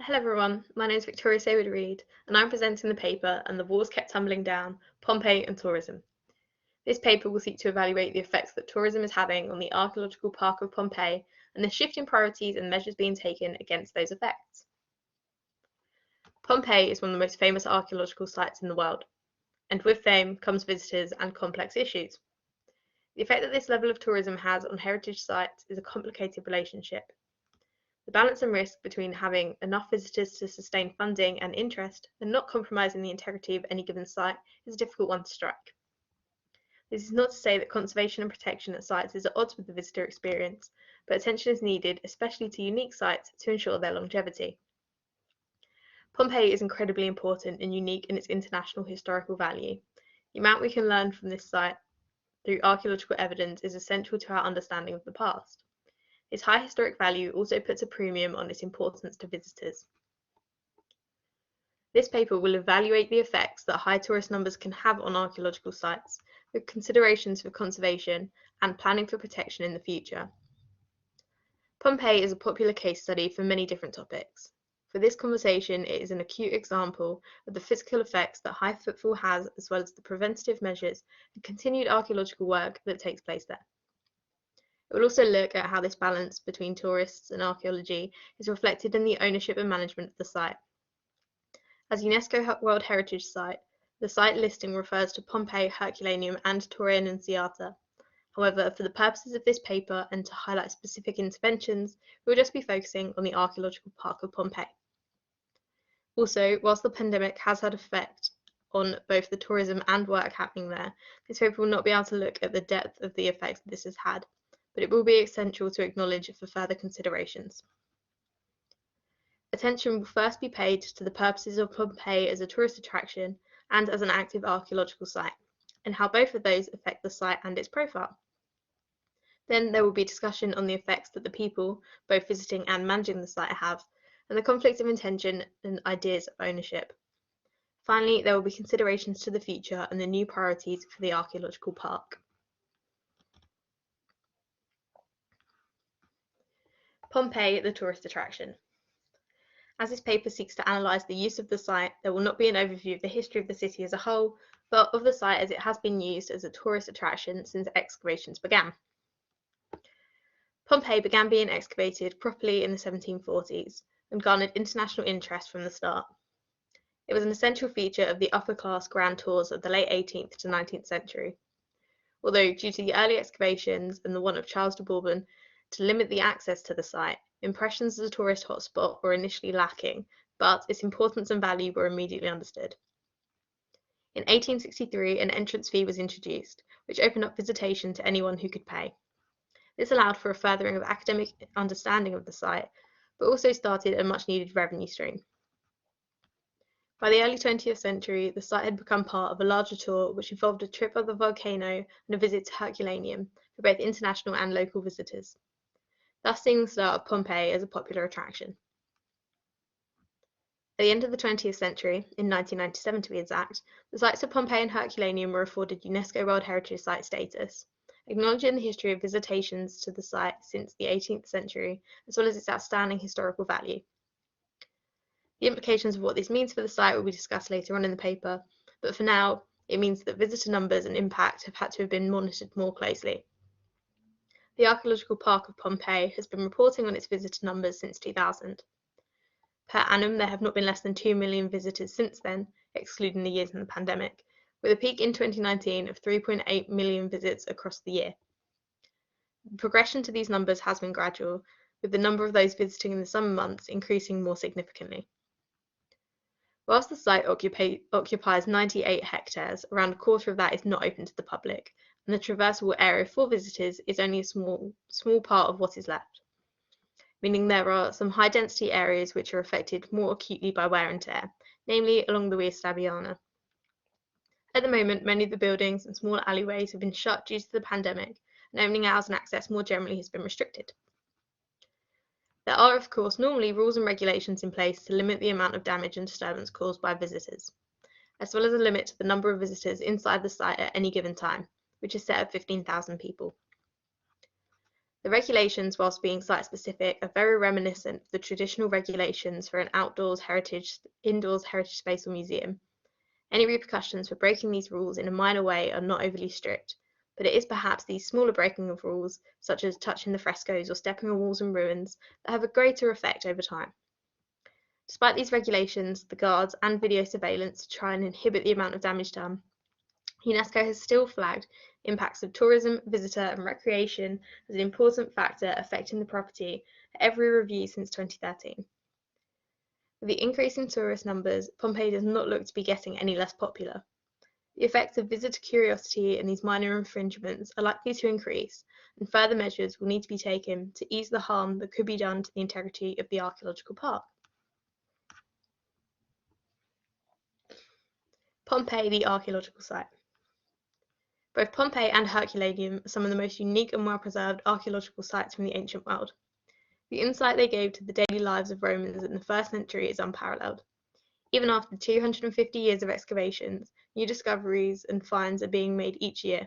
Hello everyone, my name is Victoria Saward Reid and I'm presenting the paper And the Walls Kept Tumbling Down, Pompeii and Tourism. This paper will seek to evaluate the effects that tourism is having on the archaeological park of Pompeii and the shift in priorities and measures being taken against those effects. Pompeii is one of the most famous archaeological sites in the world, and with fame comes visitors and complex issues. The effect that this level of tourism has on heritage sites is a complicated relationship. The balance and risk between having enough visitors to sustain funding and interest and not compromising the integrity of any given site is a difficult one to strike. This is not to say that conservation and protection at sites is at odds with the visitor experience, but attention is needed, especially to unique sites, to ensure their longevity. Pompeii is incredibly important and unique in its international historical value. The amount we can learn from this site through archaeological evidence is essential to our understanding of the past. Its high historic value also puts a premium on its importance to visitors. This paper will evaluate the effects that high tourist numbers can have on archaeological sites, with considerations for conservation and planning for protection in the future. Pompeii is a popular case study for many different topics. For this conversation, it is an acute example of the physical effects that high footfall has, as well as the preventative measures and continued archaeological work that takes place there. It will also look at how this balance between tourists and archaeology is reflected in the ownership and management of the site. As UNESCO World Heritage Site, the site listing refers to Pompeii, Herculaneum, and Torre Annunziata. However, for the purposes of this paper and to highlight specific interventions, we will just be focusing on the archaeological park of Pompeii. Also, whilst the pandemic has had effect on both the tourism and work happening there, this paper will not be able to look at the depth of the effects this has had, but it will be essential to acknowledge for further considerations. Attention will first be paid to the purposes of Pompeii as a tourist attraction and as an active archaeological site, and how both of those affect the site and its profile. Then there will be discussion on the effects that the people, both visiting and managing the site, have, and the conflict of intention and ideas of ownership. Finally, there will be considerations to the future and the new priorities for the archaeological park. Pompeii, the tourist attraction. As this paper seeks to analyse the use of the site, there will not be an overview of the history of the city as a whole, but of the site as it has been used as a tourist attraction since excavations began. Pompeii began being excavated properly in the 1740s and garnered international interest from the start. It was an essential feature of the upper-class grand tours of the late 18th to 19th century. Although, due to the early excavations and the want of Charles de Bourbon to limit the access to the site, impressions as a tourist hotspot were initially lacking, but its importance and value were immediately understood. In 1863, an entrance fee was introduced, which opened up visitation to anyone who could pay. This allowed for a furthering of academic understanding of the site, but also started a much-needed revenue stream. By the early 20th century, the site had become part of a larger tour which involved a trip up the volcano and a visit to Herculaneum for both international and local visitors, thus seeing the start of Pompeii as a popular attraction. At the end of the 20th century, in 1997 to be exact, the sites of Pompeii and Herculaneum were afforded UNESCO World Heritage Site status, acknowledging the history of visitations to the site since the 18th century, as well as its outstanding historical value. The implications of what this means for the site will be discussed later on in the paper, but for now, it means that visitor numbers and impact have had to have been monitored more closely. The Archaeological Park of Pompeii has been reporting on its visitor numbers since 2000. Per annum, there have not been less than 2 million visitors since then, excluding the years in the pandemic, with a peak in 2019 of 3.8 million visits across the year. The progression to these numbers has been gradual, with the number of those visiting in the summer months increasing more significantly. Whilst the site occupies 98 hectares, around a quarter of that is not open to the public, and the traversable area for visitors is only a small part of what is left, meaning there are some high-density areas which are affected more acutely by wear and tear, namely along the Via Stabiana. At the moment, many of the buildings and small alleyways have been shut due to the pandemic, and opening hours and access more generally has been restricted. There are, of course, normally rules and regulations in place to limit the amount of damage and disturbance caused by visitors, as well as a limit to the number of visitors inside the site at any given time, which is set at 15,000 people. The regulations, whilst being site-specific, are very reminiscent of the traditional regulations for an indoors heritage space or museum. Any repercussions for breaking these rules in a minor way are not overly strict, but it is perhaps these smaller breaking of rules, such as touching the frescoes or stepping on walls and ruins, that have a greater effect over time. Despite these regulations, the guards, and video surveillance to try and inhibit the amount of damage done, UNESCO has still flagged impacts of tourism, visitor, and recreation as an important factor affecting the property at every review since 2013. With the increase in tourist numbers, Pompeii does not look to be getting any less popular. The effects of visitor curiosity and these minor infringements are likely to increase, and further measures will need to be taken to ease the harm that could be done to the integrity of the archaeological park. Pompeii, the archaeological site. Both Pompeii and Herculaneum are some of the most unique and well-preserved archaeological sites from the ancient world. The insight they gave to the daily lives of Romans in the 1st century is unparalleled. Even after 250 years of excavations, new discoveries and finds are being made each year.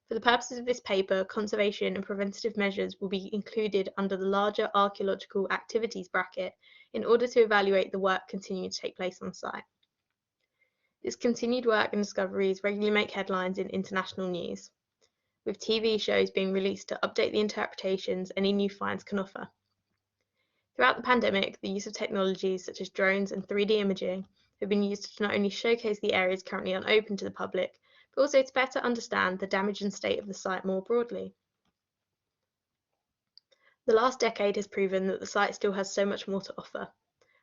For the purposes of this paper, conservation and preventative measures will be included under the larger archaeological activities bracket in order to evaluate the work continuing to take place on site. This continued work and discoveries regularly make headlines in international news, with TV shows being released to update the interpretations any new finds can offer. Throughout the pandemic, the use of technologies such as drones and 3D imaging have been used to not only showcase the areas currently unopened to the public, but also to better understand the damage and state of the site more broadly. The last decade has proven that the site still has so much more to offer.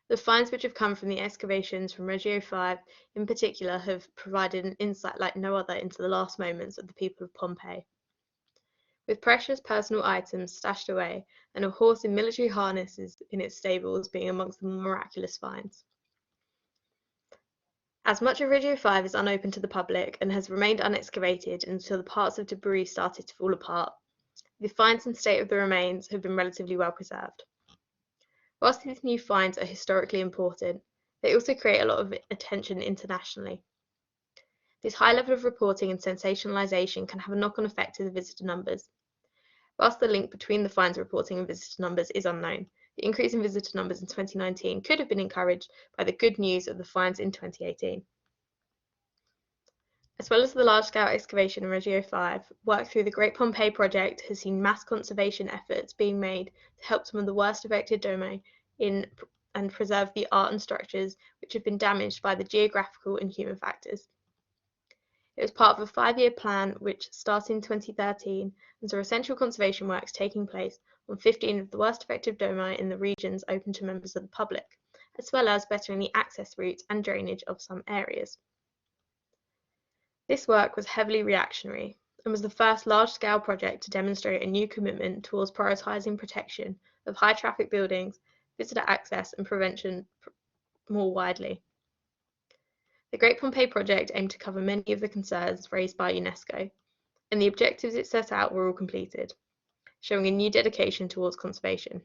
The finds which have come from the excavations from Reggio 5 in particular have provided an insight like no other into the last moments of the people of Pompeii. With precious personal items stashed away and a horse in military harnesses in its stables being amongst the miraculous finds. As much of Reggio 5 is unopened to the public and has remained unexcavated until the parts of debris started to fall apart, the finds and state of the remains have been relatively well preserved. Whilst these new finds are historically important, they also create a lot of attention internationally. This high level of reporting and sensationalization can have a knock-on effect to the visitor numbers. Whilst the link between the finds reporting and visitor numbers is unknown, the increase in visitor numbers in 2019 could have been encouraged by the good news of the finds in 2018. As well as the large-scale excavation in Reggio 5, work through the Great Pompeii project has seen mass conservation efforts being made to help some of the worst affected domain and preserve the art and structures which have been damaged by the geographical and human factors. It was part of a 5-year plan which started in 2013 and saw essential conservation works taking place on 15 of the worst affected domain in the regions open to members of the public, as well as bettering the access routes and drainage of some areas. This work was heavily reactionary and was the first large-scale project to demonstrate a new commitment towards prioritising protection of high-traffic buildings, visitor access and prevention more widely. The Great Pompeii project aimed to cover many of the concerns raised by UNESCO, and the objectives it set out were all completed, showing a new dedication towards conservation.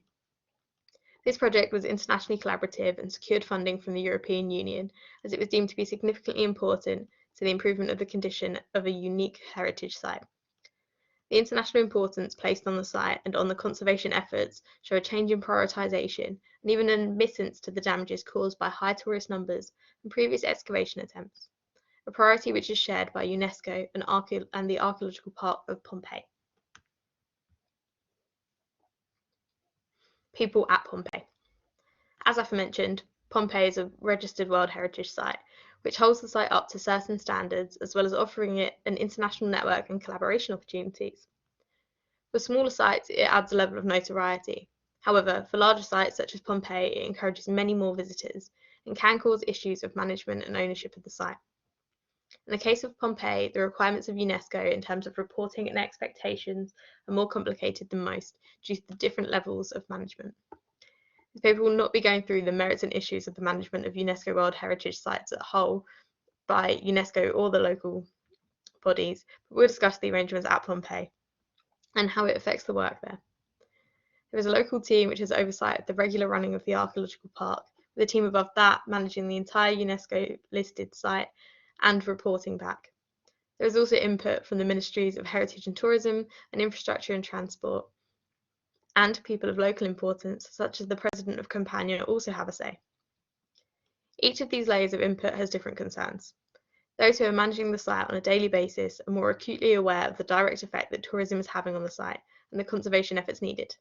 This project was internationally collaborative and secured funding from the European Union, as it was deemed to be significantly important to the improvement of the condition of a unique heritage site. The international importance placed on the site and on the conservation efforts show a change in prioritisation and even an admittance to the damages caused by high tourist numbers and previous excavation attempts, a priority which is shared by UNESCO and the Archaeological Park of Pompeii. People at Pompeii. As aforementioned, Pompeii is a registered World Heritage Site, which holds the site up to certain standards, as well as offering it an international network and collaboration opportunities. For smaller sites, it adds a level of notoriety. However, for larger sites such as Pompeii, it encourages many more visitors and can cause issues of management and ownership of the site. In the case of Pompeii, the requirements of UNESCO in terms of reporting and expectations are more complicated than most due to the different levels of management. This paper will not be going through the merits and issues of the management of UNESCO World Heritage Sites as a whole by UNESCO or the local bodies, but we'll discuss the arrangements at Pompeii and how it affects the work there. There is a local team which has oversight of the regular running of the archaeological park, with a team above that managing the entire UNESCO listed site and reporting back. There is also input from the Ministries of Heritage and Tourism and Infrastructure and Transport, and people of local importance, such as the president of Campania, also have a say. Each of these layers of input has different concerns. Those who are managing the site on a daily basis are more acutely aware of the direct effect that tourism is having on the site and the conservation efforts needed.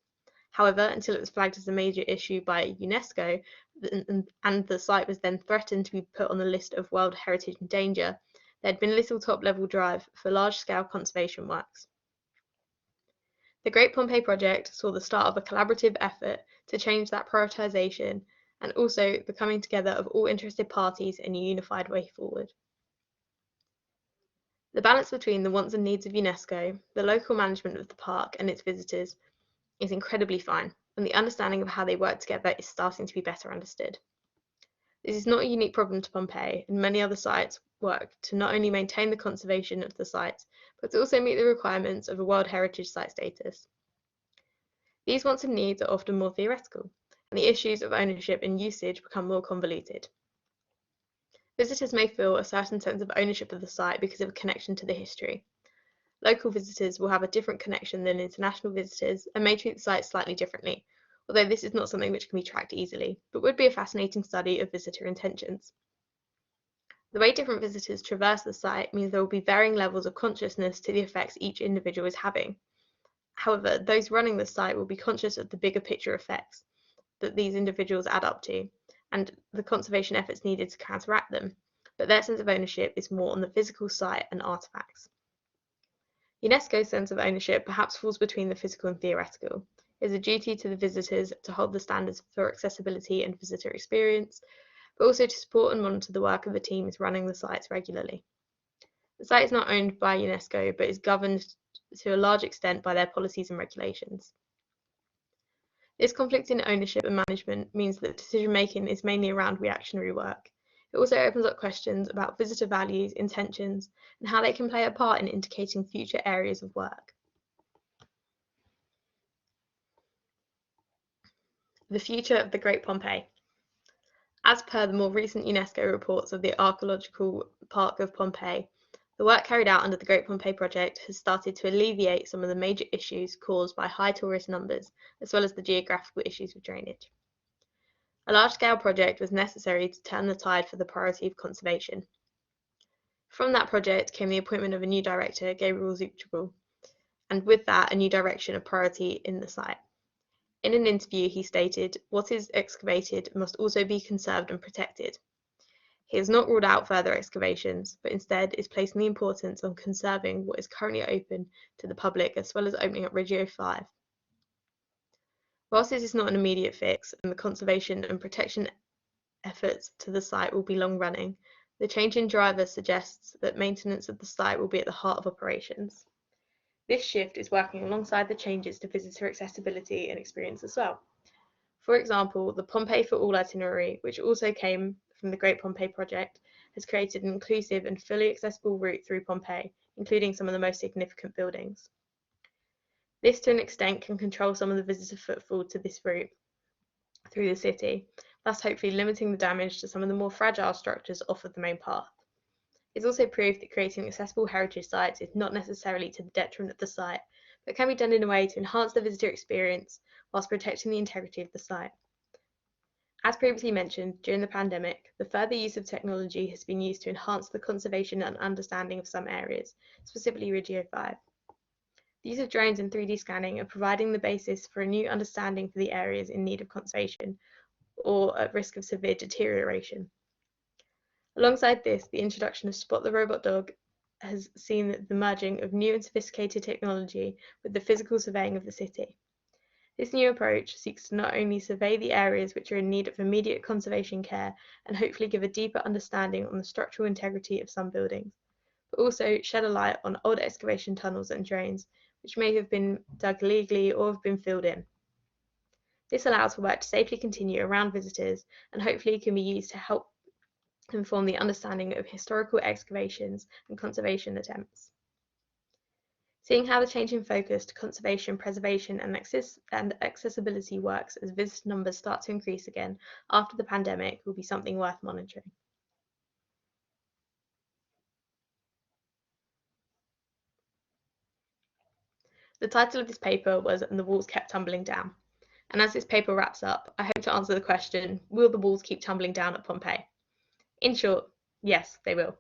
However, until it was flagged as a major issue by UNESCO and the site was then threatened to be put on the list of World Heritage in Danger, there had been little top-level drive for large-scale conservation works. The Great Pompeii project saw the start of a collaborative effort to change that prioritisation and also the coming together of all interested parties in a unified way forward. The balance between the wants and needs of UNESCO, the local management of the park and its visitors is incredibly fine, and the understanding of how they work together is starting to be better understood. This is not a unique problem to Pompeii, and many other sites work to not only maintain the conservation of the site, but to also meet the requirements of a World Heritage Site status. These wants and needs are often more theoretical, and the issues of ownership and usage become more convoluted. Visitors may feel a certain sense of ownership of the site because of a connection to the history. Local visitors will have a different connection than international visitors and may treat the site slightly differently, although this is not something which can be tracked easily, but would be a fascinating study of visitor intentions. The way different visitors traverse the site means there will be varying levels of consciousness to the effects each individual is having. However, those running the site will be conscious of the bigger picture effects that these individuals add up to, and the conservation efforts needed to counteract them, but their sense of ownership is more on the physical site and artifacts. UNESCO's sense of ownership perhaps falls between the physical and theoretical. It is a duty to the visitors to hold the standards for accessibility and visitor experience, but also to support and monitor the work of the teams running the sites regularly. The site is not owned by UNESCO, but is governed to a large extent by their policies and regulations. This conflict in ownership and management means that decision-making is mainly around reactionary work. It also opens up questions about visitor values, intentions, and how they can play a part in indicating future areas of work. The future of the Great Pompeii. As per the more recent UNESCO reports of the Archaeological Park of Pompeii, the work carried out under the Great Pompeii project has started to alleviate some of the major issues caused by high tourist numbers, as well as the geographical issues with drainage. A large-scale project was necessary to turn the tide for the priority of conservation. From that project came the appointment of a new director, Gabriel Zuchable, and with that a new direction of priority in the site. In an interview he stated, "What is excavated must also be conserved and protected." He has not ruled out further excavations, but instead is placing the importance on conserving what is currently open to the public as well as opening up Regio 5. Whilst this is not an immediate fix and the conservation and protection efforts to the site will be long running, the change in driver suggests that maintenance of the site will be at the heart of operations. This shift is working alongside the changes to visitor accessibility and experience as well. For example, the Pompeii for All itinerary, which also came from the Great Pompeii project, has created an inclusive and fully accessible route through Pompeii, including some of the most significant buildings. This, to an extent, can control some of the visitor footfall to this route through the city, thus hopefully limiting the damage to some of the more fragile structures off of the main path. It's also proved that creating accessible heritage sites is not necessarily to the detriment of the site, but can be done in a way to enhance the visitor experience whilst protecting the integrity of the site. As previously mentioned, during the pandemic, the further use of technology has been used to enhance the conservation and understanding of some areas, specifically Regio 5. The use of drones and 3D scanning are providing the basis for a new understanding for the areas in need of conservation or at risk of severe deterioration. Alongside this, the introduction of Spot the Robot Dog has seen the merging of new and sophisticated technology with the physical surveying of the city. This new approach seeks to not only survey the areas which are in need of immediate conservation care and hopefully give a deeper understanding on the structural integrity of some buildings, but also shed a light on old excavation tunnels and drains which may have been dug illegally or have been filled in. This allows for work to safely continue around visitors and hopefully can be used to help inform the understanding of historical excavations and conservation attempts. Seeing how the change in focus to conservation, preservation and accessibility works as visitor numbers start to increase again after the pandemic will be something worth monitoring. The title of this paper was "And the Walls Kept Tumbling Down." And as this paper wraps up, I hope to answer the question, will the walls keep tumbling down at Pompeii? In short, yes, they will.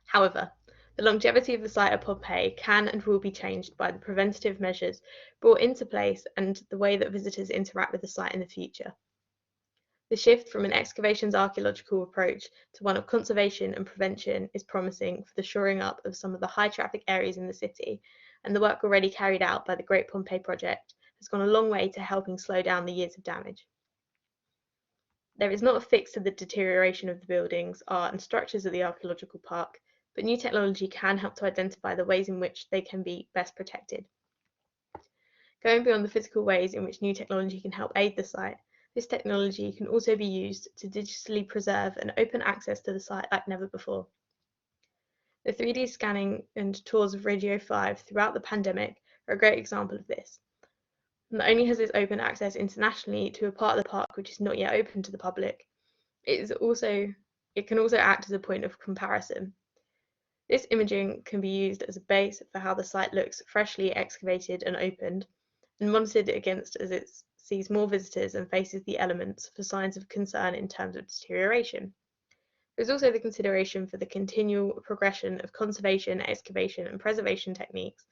However, the longevity of the site at Pompeii can and will be changed by the preventative measures brought into place and the way that visitors interact with the site in the future. The shift from an excavations archaeological approach to one of conservation and prevention is promising for the shoring up of some of the high traffic areas in the city, and the work already carried out by the Great Pompeii Project has gone a long way to helping slow down the years of damage. There is not a fix to the deterioration of the buildings, art and structures of the archaeological park, but new technology can help to identify the ways in which they can be best protected. Going beyond the physical ways in which new technology can help aid the site, this technology can also be used to digitally preserve and open access to the site like never before. The 3D scanning and tours of Radio 5 throughout the pandemic are a great example of this. Not only has this open access internationally to a part of the park which is not yet open to the public, it can also act as a point of comparison. This imaging can be used as a base for how the site looks freshly excavated and opened, and monitored against as it sees more visitors and faces the elements for signs of concern in terms of deterioration. There is also the consideration for the continual progression of conservation, excavation, and preservation techniques,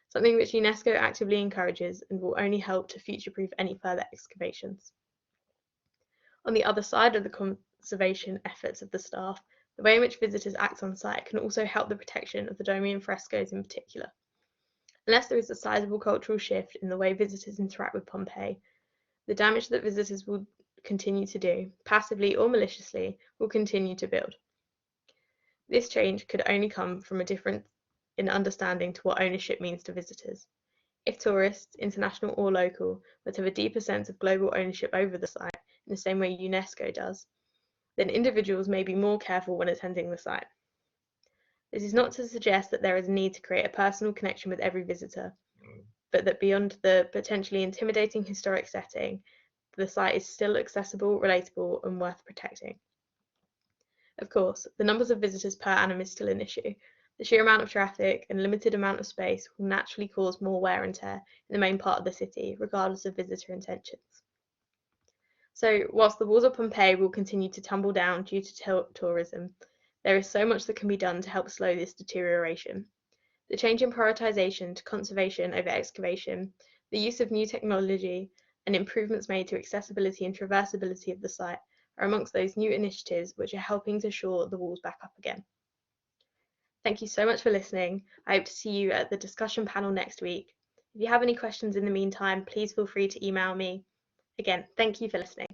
something which UNESCO actively encourages and will only help to future-proof any further excavations. On the other side of the conservation efforts of the staff, the way in which visitors act on site can also help the protection of the Domian frescoes in particular. Unless there is a sizable cultural shift in the way visitors interact with Pompeii, the damage that visitors will continue to do, passively or maliciously, will continue to build. This change could only come from a difference in understanding to what ownership means to visitors. If tourists, international or local, were to have a deeper sense of global ownership over the site, in the same way UNESCO does, then individuals may be more careful when attending the site. This is not to suggest that there is a need to create a personal connection with every visitor, but that beyond the potentially intimidating historic setting, the site is still accessible, relatable, and worth protecting. Of course, the numbers of visitors per annum is still an issue. The sheer amount of traffic and limited amount of space will naturally cause more wear and tear in the main part of the city, regardless of visitor intentions. So, whilst the walls of Pompeii will continue to tumble down due to tourism, there is so much that can be done to help slow this deterioration. The change in prioritisation to conservation over excavation, the use of new technology, and improvements made to accessibility and traversability of the site are amongst those new initiatives which are helping to shore the walls back up again. Thank you so much for listening. I hope to see you at the discussion panel next week. If you have any questions in the meantime, please feel free to email me. Again, thank you for listening.